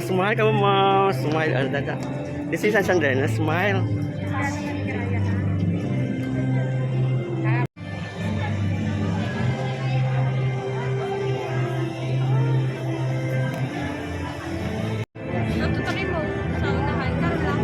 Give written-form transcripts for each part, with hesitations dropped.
Smile ka mo, smile. This is Sandra, smile. Tutukin mo sa unahan. Karoon lang.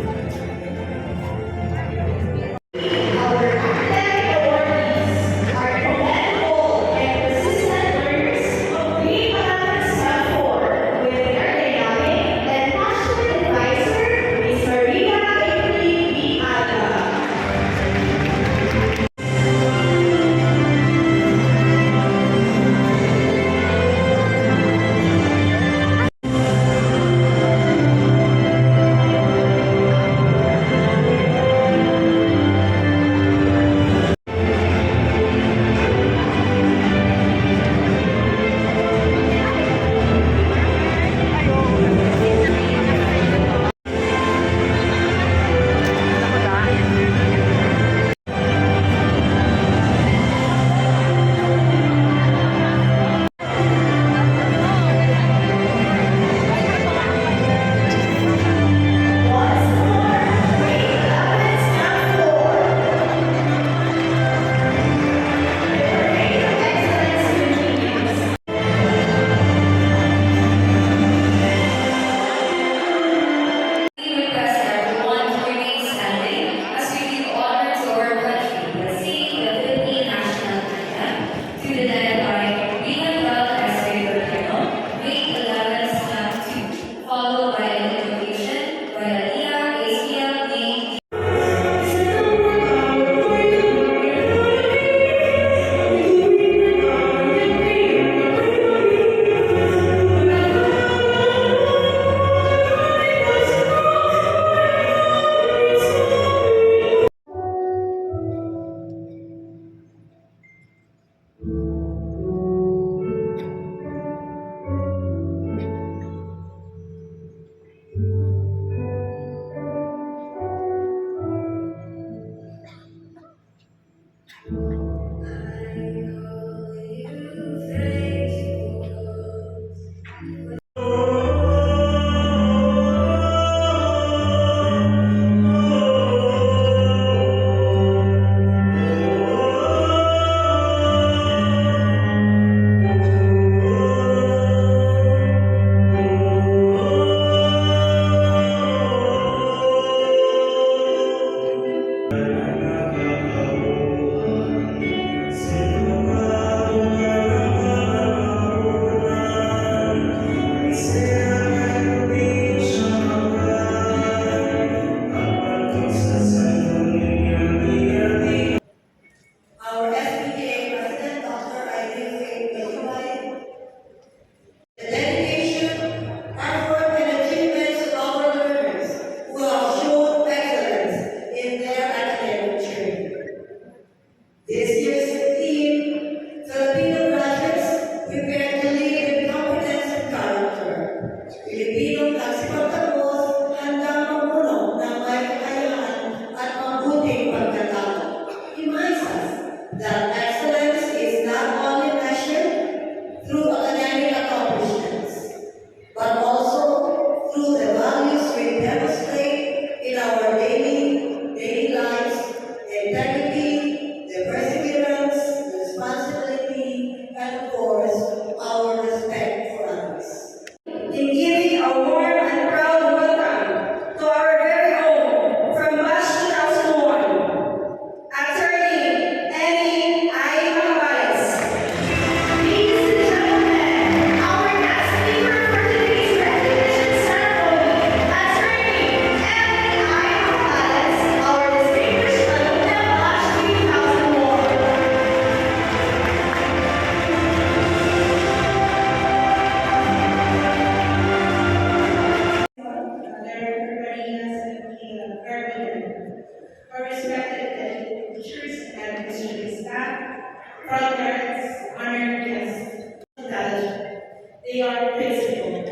administrative staff, frontrunners, honored guests, intelligent. They are principled.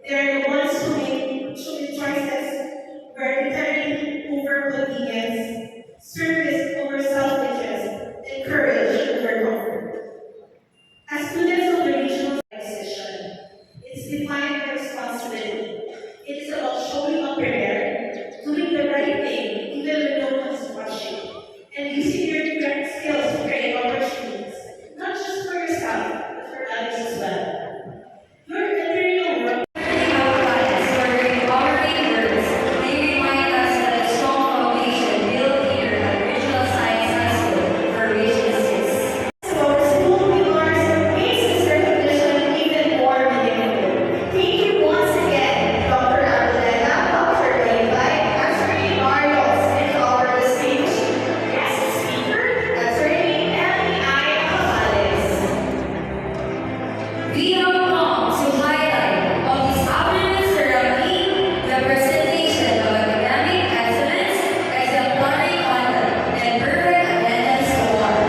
They are the ones who make choices vertically over convenience, service over self-interest, and courage over comfort. As students of the regional decision, it's defined by responsibility. It is about showing up prepared, doing the right thing even when no one's watching, and using your current skills to create opportunities, not just for yourself, but for others as well. You're entering a world. Our school rewards makes this recognition even more meaningful. Thank you once again, Dr. Abelena, Dr. Levi, Attorney Marios, and our distinguished guest speaker, Attorney Emily I. Cabales. We have come to highlight of this afternoon's ceremony the presentation of academic excellence, exemplary conduct, and perfect attendance award.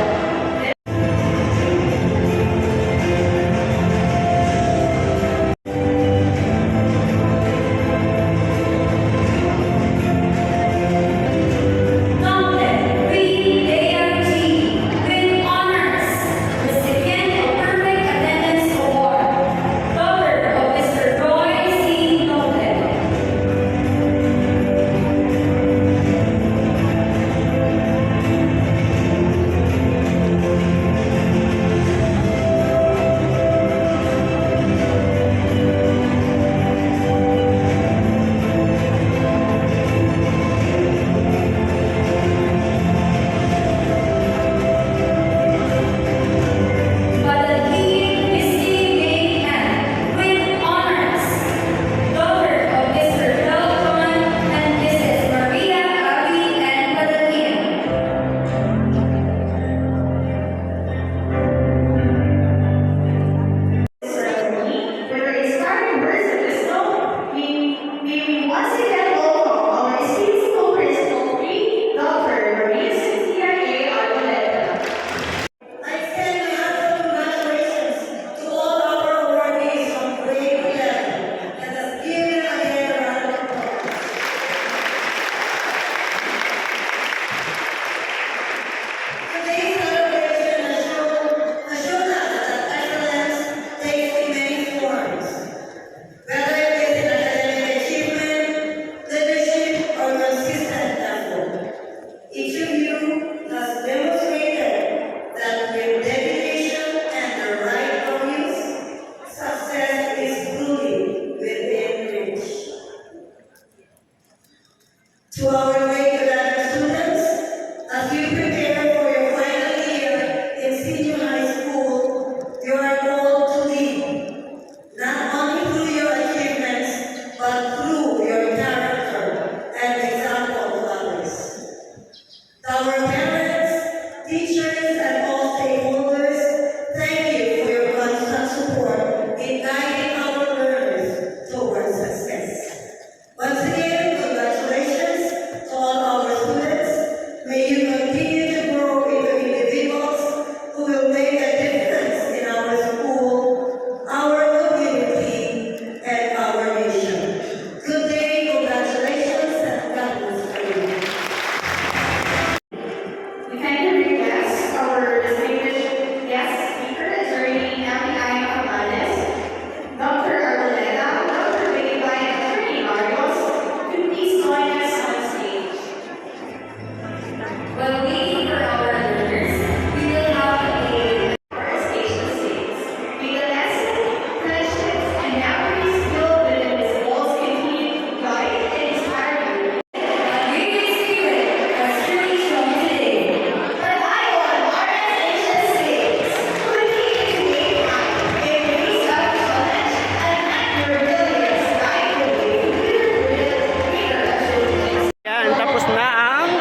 Noted, VART with honors, recipient of perfect attendance award, daughter of Mr. Roy C. Noted. Badalhin Missy May Ann with honors, daughter of Mr. Belton and Mrs. Maria Abby and Badalhin. Ceremony, with our inspiring words of wisdom, may we once again welcome our esteemed school principal, Dr. Maria Cynthia A. Arboleda. I extend my heartfelt congratulations to all our awardees from grade 11. Let us give them again a round of applause. Today's celebration has shown us that excellence takes in many forms. Whether it is in academic achievement, leadership, or consistent effort, each of you has demonstrated that with dedication and the right values, success is truly within reach. To our grade 11 students, as you prepare for your final year in senior high school, you are called to lead, not only through your achievements, but through your character and example to others. To our parents, teachers, and all stakeholders, thank you for your constant support in guiding our learners towards success. Once again, congratulations to all our students. May you continue to grow into individuals who will make a difference in our school, our community, and our nation. Good day, congratulations, and God bless you. We kindly request our distinguished guest speaker, Attorney Emily I. Cabales, Dr. Arboleda, Dr. Levi, and Attorney Marios, to please join us on stage. While waiting for our learners, we will have a Our station states, may the lesson, friendships, and memories built within this walls continue to guide and inspire you. great spirit has truly shown today. But I want our nation states to continue to gain height in new self-knowledge and let your resilience guide the way to greater achievements. Yan, tapos na ang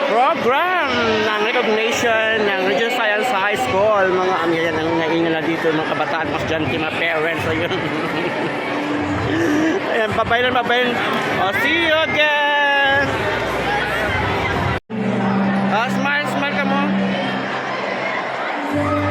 program ng recognition ng Regional Science High School. Mga amyan ang naingin na dito, mga kabataan, mga estudyante, mga parents. Ayun. Ayan, babayan. Oh, see you again! Smile ka mo. Thank you.